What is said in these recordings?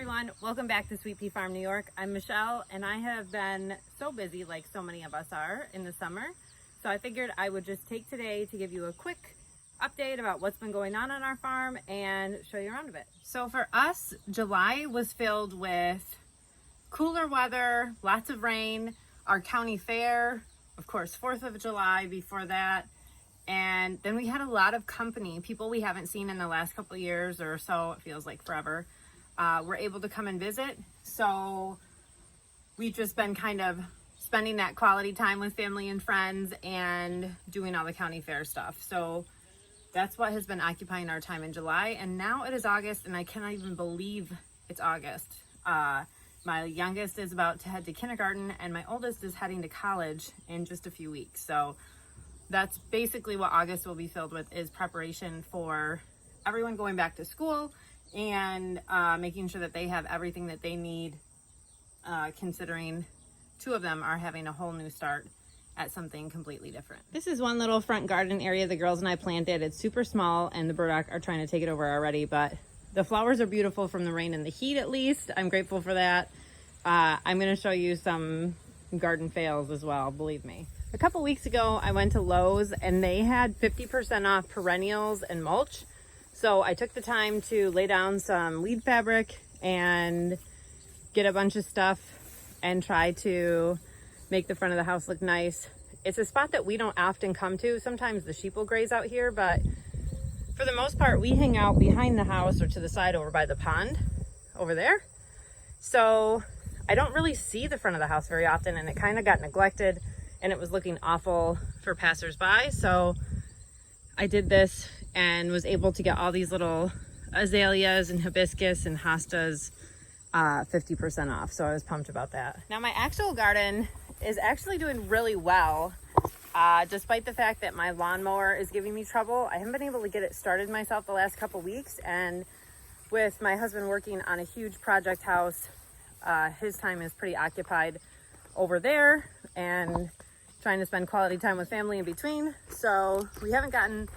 everyone, welcome back to Sweet Pea Farm, New York. I'm Michelle and I have been so busy like so many of us are in the summer. So I figured I would just take today to give you a quick update about what's been going on our farm and show you around a bit. So for us, July was filled with cooler weather, lots of rain, our county fair, of course, 4th of July before that. And then we had a lot of company, people we haven't seen in the last couple of years or so, it feels like forever, were able to come and visit. So we've just been kind of spending that quality time with family and friends and doing all the county fair stuff. So that's what has been occupying our time in July. And now it is August and I cannot even believe it's August. My youngest is about to head to kindergarten and my oldest is heading to college in just a few weeks. So that's basically what August will be filled with, is preparation for everyone going back to school and making sure that they have everything that they need, considering two of them are having a whole new start at something completely different. This is one little front garden area the girls and I planted. It's super small and the burdock are trying to take it over already, but the flowers are beautiful from the rain and the heat at least. I'm grateful for that. I'm going to show you some garden fails as well, believe me. A couple weeks ago, I went to Lowe's and they had 50% off perennials and mulch. So I took the time to lay down some lead fabric and get a bunch of stuff and try to make the front of the house look nice. It's a spot that we don't often come to. Sometimes the sheep will graze out here, but for the most part, we hang out behind the house or to the side over by the pond over there. So I don't really see the front of the house very often and it kind of got neglected and it was looking awful for passersby. So I did this and was able to get all these little azaleas and hibiscus and hostas 50% off. So I was pumped about that. Now my actual garden is actually doing really well. Despite the fact that my lawnmower is giving me trouble, I haven't been able to get it started myself the last couple weeks. And with my husband working on a huge project house, his time is pretty occupied over there and trying to spend quality time with family in between. So we haven't gotten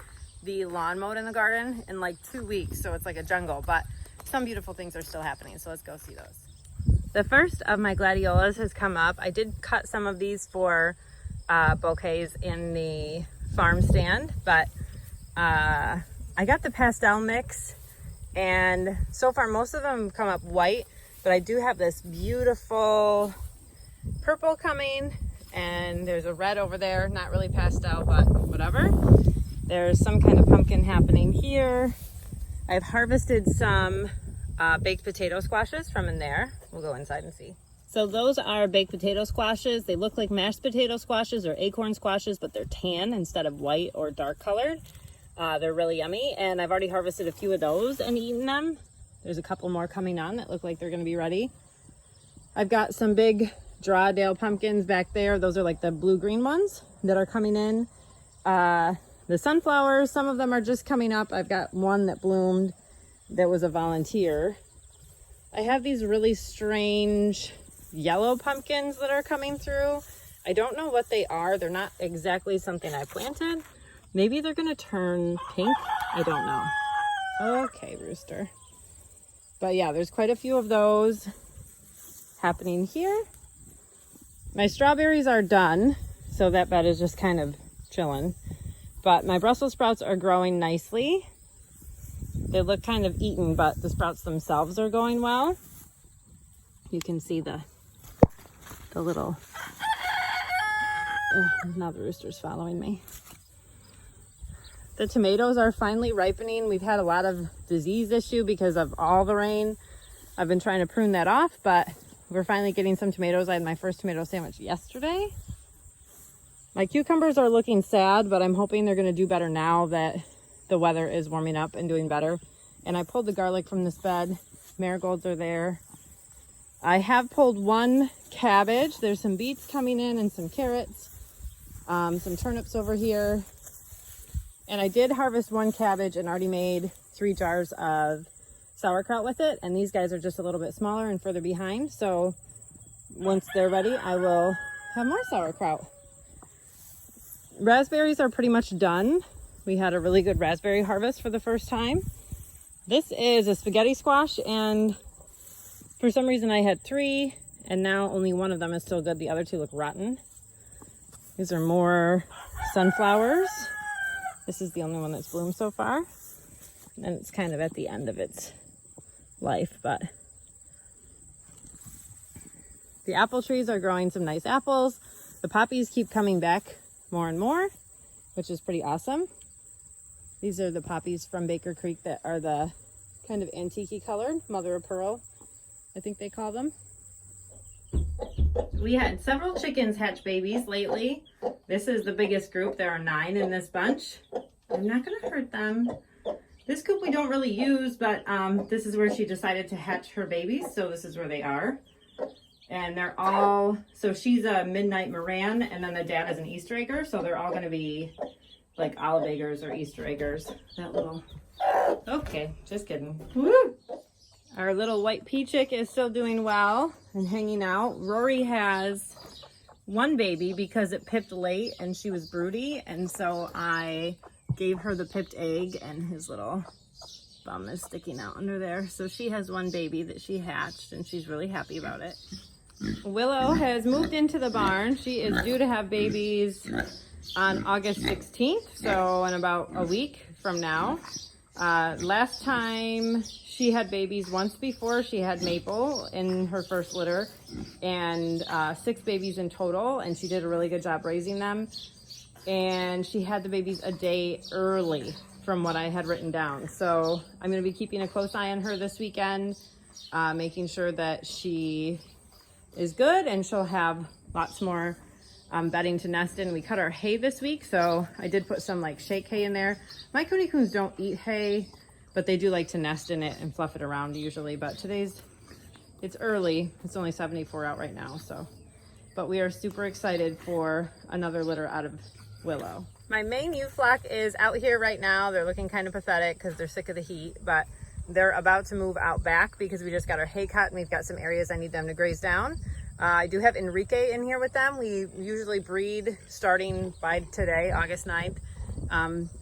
the lawn mowed in the garden in like 2 weeks. So it's like a jungle, but some beautiful things are still happening. So let's go see those. The first of my gladiolas has come up. I did cut some of these for bouquets in the farm stand, but I got the pastel mix and so far most of them come up white, but I do have this beautiful purple coming and there's a red over there, not really pastel, but whatever. There's some kind of pumpkin happening here. I've harvested some baked potato squashes from in there. We'll go inside and see. So those are baked potato squashes. They look like mashed potato squashes or acorn squashes, but they're tan instead of white or dark colored. They're really yummy and I've already harvested a few of those and eaten them. There's a couple more coming on that look like they're gonna be ready. I've got some big Drawdale pumpkins back there. Those are like the blue-green ones that are coming in. The sunflowers, some of them are just coming up. I've got one that bloomed that was a volunteer. I have these really strange yellow pumpkins that are coming through. I don't know what they are. They're not exactly something I planted. Maybe they're gonna turn pink. I don't know. Okay, rooster. But yeah, there's quite a few of those happening here. My strawberries are done, so that bed is just kind of chilling. But my Brussels sprouts are growing nicely. They look kind of eaten, but the sprouts themselves are going well. You can see the little... now the rooster's following me. The tomatoes are finally ripening. We've had a lot of disease issue because of all the rain. I've been trying to prune that off, but we're finally getting some tomatoes. I had my first tomato sandwich yesterday. My cucumbers are looking sad, but I'm hoping they're gonna do better now that the weather is warming up and doing better. And I pulled the garlic from this bed. Marigolds are there. I have pulled one cabbage. There's some beets coming in and some carrots, some turnips over here. And I did harvest one cabbage and already made 3 jars of sauerkraut with it. And these guys are just a little bit smaller and further behind. So once they're ready, I will have more sauerkraut. Raspberries are pretty much done. We had a really good raspberry harvest for the first time. This is a spaghetti squash and For some reason I had 3 and now only one of them is still good. The other 2 look rotten. These are more sunflowers. This is the only one that's bloomed so far. And it's kind of at the end of its life, but the apple trees are growing some nice apples. The poppies keep coming back more and more, which is pretty awesome. These are the poppies from Baker Creek that are the kind of antique-y colored, mother of pearl, I think they call them. We had several chickens hatch babies lately. This is the biggest group. There are 9 in this bunch. I'm not gonna hurt them. This coop we don't really use, but this is where she decided to hatch her babies. So this is where they are. And they're all, so she's a Midnight Moran and then the dad is an Easter egger. So they're all gonna be like olive eggers or Easter eggers. That little, okay, just kidding. Woo! Our little white pea chick is still doing well and hanging out. Rory has 1 baby because it pipped late and she was broody. And so I gave her the pipped egg and his little bum is sticking out under there. So she has 1 baby that she hatched and she's really happy about it. Willow has moved into the barn. She is due to have babies on August 16th. So in about a week from now. Last time she had babies once before, she had Maple in her first litter and 6 babies in total, and she did a really good job raising them. And she had the babies a day early from what I had written down. So I'm going to be keeping a close eye on her this weekend, making sure that she is good and she'll have lots more bedding to nest in. We cut our hay this week, so I did put some like shake hay in there. My Kune Kuns don't eat hay, but they do like to nest in it and fluff it around usually. But it's early. It's only 74 out right now, so. But we are super excited for another litter out of Willow. My main ewe flock is out here right now. They're looking kind of pathetic because they're sick of the heat, but they're about to move out back because we just got our hay cut and we've got some areas I need them to graze down. I do have Enrique in here with them. We usually breed starting by today, August 9th.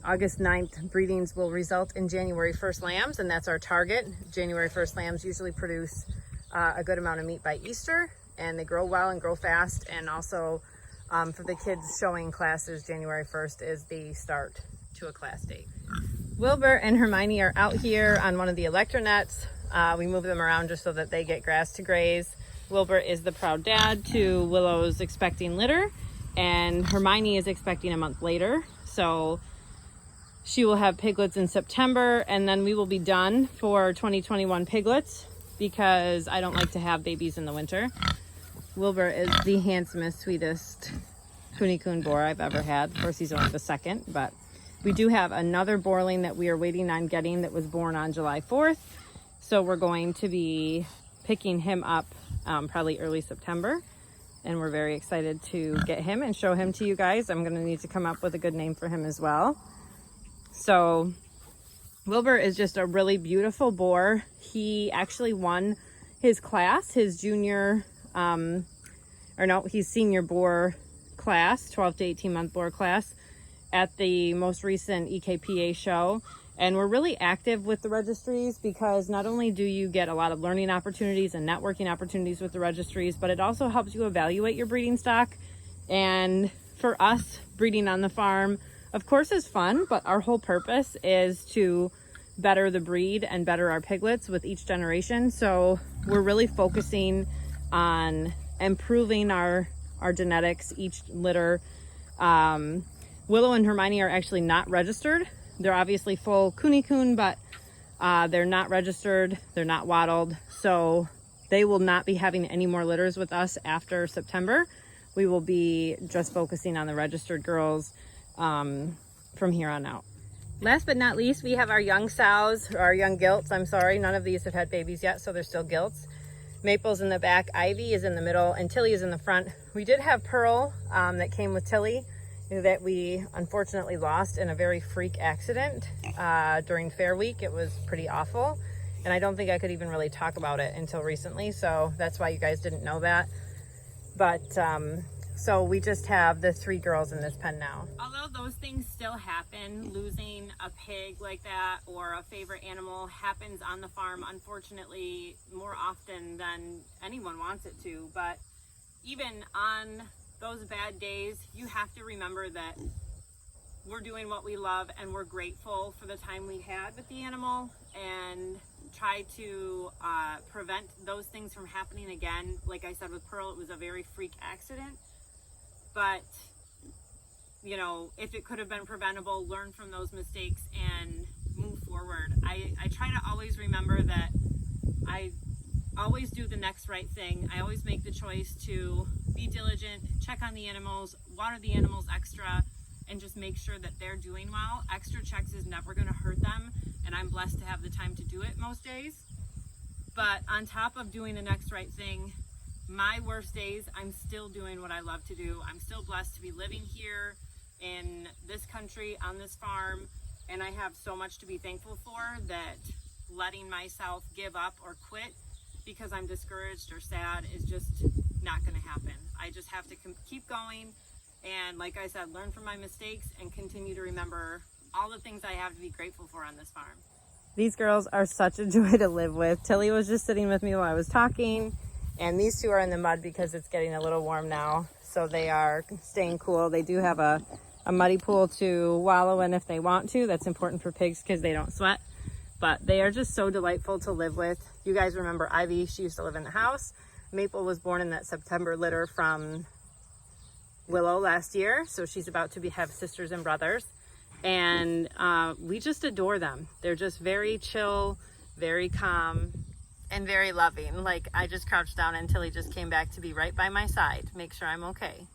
August 9th breedings will result in January 1st lambs, and that's our target. January 1st lambs usually produce a good amount of meat by Easter, and they grow well and grow fast. And also for the kids showing classes, January 1st is the start to a class date. Wilbur and Hermione are out here on one of the electronets. We move them around just so that they get grass to graze. Wilbur is the proud dad to Willow's expecting litter, and Hermione is expecting a month later. So she will have piglets in September, and then we will be done for 2021 piglets because I don't like to have babies in the winter. Wilbur is the handsomest, sweetest Kune Kun boar I've ever had. Of course, he's only the second, but we do have another boarling that we are waiting on getting that was born on July 4th. So we're going to be picking him up probably early September, and we're very excited to get him and show him to you guys. I'm going to need to come up with a good name for him as well. So Wilbur is just a really beautiful boar. He actually won his class, his junior, his senior boar class, 12 to 18 month boar class at the most recent EKPA show. And we're really active with the registries because not only do you get a lot of learning opportunities and networking opportunities with the registries, but it also helps you evaluate your breeding stock. And for us, breeding on the farm, of course, is fun, but our whole purpose is to better the breed and better our piglets with each generation. So we're really focusing on improving our genetics each litter. Willow and Hermione are actually not registered. They're obviously full Kune Kun, but they're not registered. They're not wattled. So they will not be having any more litters with us after September. We will be just focusing on the registered girls from here on out. Last but not least, we have our young sows, our young gilts. I'm sorry, none of these have had babies yet, so they're still gilts. Maple's in the back, Ivy is in the middle, and Tilly is in the front. We did have Pearl that came with Tilly that we unfortunately lost in a very freak accident during Fair Week. It was pretty awful, and I don't think I could even really talk about it until recently, so that's why you guys didn't know that. But so we just have the 3 girls in this pen now. Although those things still happen. Losing a pig like that or a favorite animal happens on the farm, unfortunately, more often than anyone wants it to. But even on those bad days, you have to remember that we're doing what we love and we're grateful for the time we had with the animal, and try to prevent those things from happening again. Like I said, with Pearl, it was a very freak accident, but you know, if it could have been preventable, learn from those mistakes and move forward. I try to always remember that I always do the next right thing. I always make the choice to be diligent, check on the animals, water the animals extra, and just make sure that they're doing well. Extra checks is never going to hurt them, and I'm blessed to have the time to do it most days. But on top of doing the next right thing, my worst days, I'm still doing what I love to do. I'm still blessed to be living here in this country, on this farm, and I have so much to be thankful for, that letting myself give up or quit because I'm discouraged or sad is just not going to happen. I just have to keep going, and like I said, learn from my mistakes and continue to remember all the things I have to be grateful for on this farm. These girls are such a joy to live with. Tilly was just sitting with me while I was talking, and these two are in the mud because it's getting a little warm now, so they are staying cool. They do have a muddy pool to wallow in if they want to. That's important for pigs because they don't sweat, but they are just so delightful to live with. You guys remember Ivy? She used to live in the house. Maple was born in that September litter from Willow last year, so she's about to have sisters and brothers, and we just adore them. They're just very chill, very calm, and very loving. Like, I just crouched down and Tilly just came back to be right by my side, make sure I'm okay.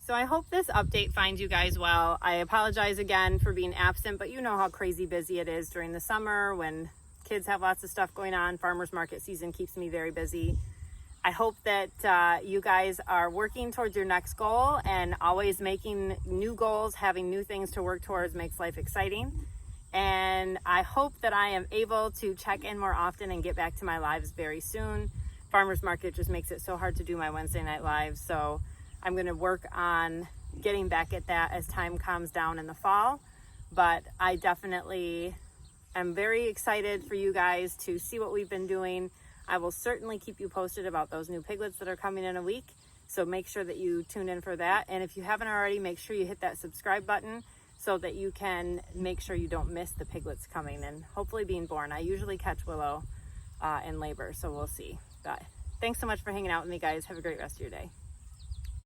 So I hope this update finds you guys well. I apologize again for being absent, but you know how crazy busy it is during the summer when kids have lots of stuff going on. Farmers market season keeps me very busy. I hope that you guys are working towards your next goal, and always making new goals, having new things to work towards makes life exciting. And I hope that I am able to check in more often and get back to my lives very soon. Farmers market just makes it so hard to do my Wednesday night lives, so I'm going to work on getting back at that as time calms down in the fall. But I definitely am very excited for you guys to see what we've been doing. I will certainly keep you posted about those new piglets that are coming in a week, so make sure that you tune in for that. And if you haven't already, make sure you hit that subscribe button so that you can make sure you don't miss the piglets coming and hopefully being born. I usually catch Willow in labor, so we'll see. But thanks so much for hanging out with me, guys. Have a great rest of your day.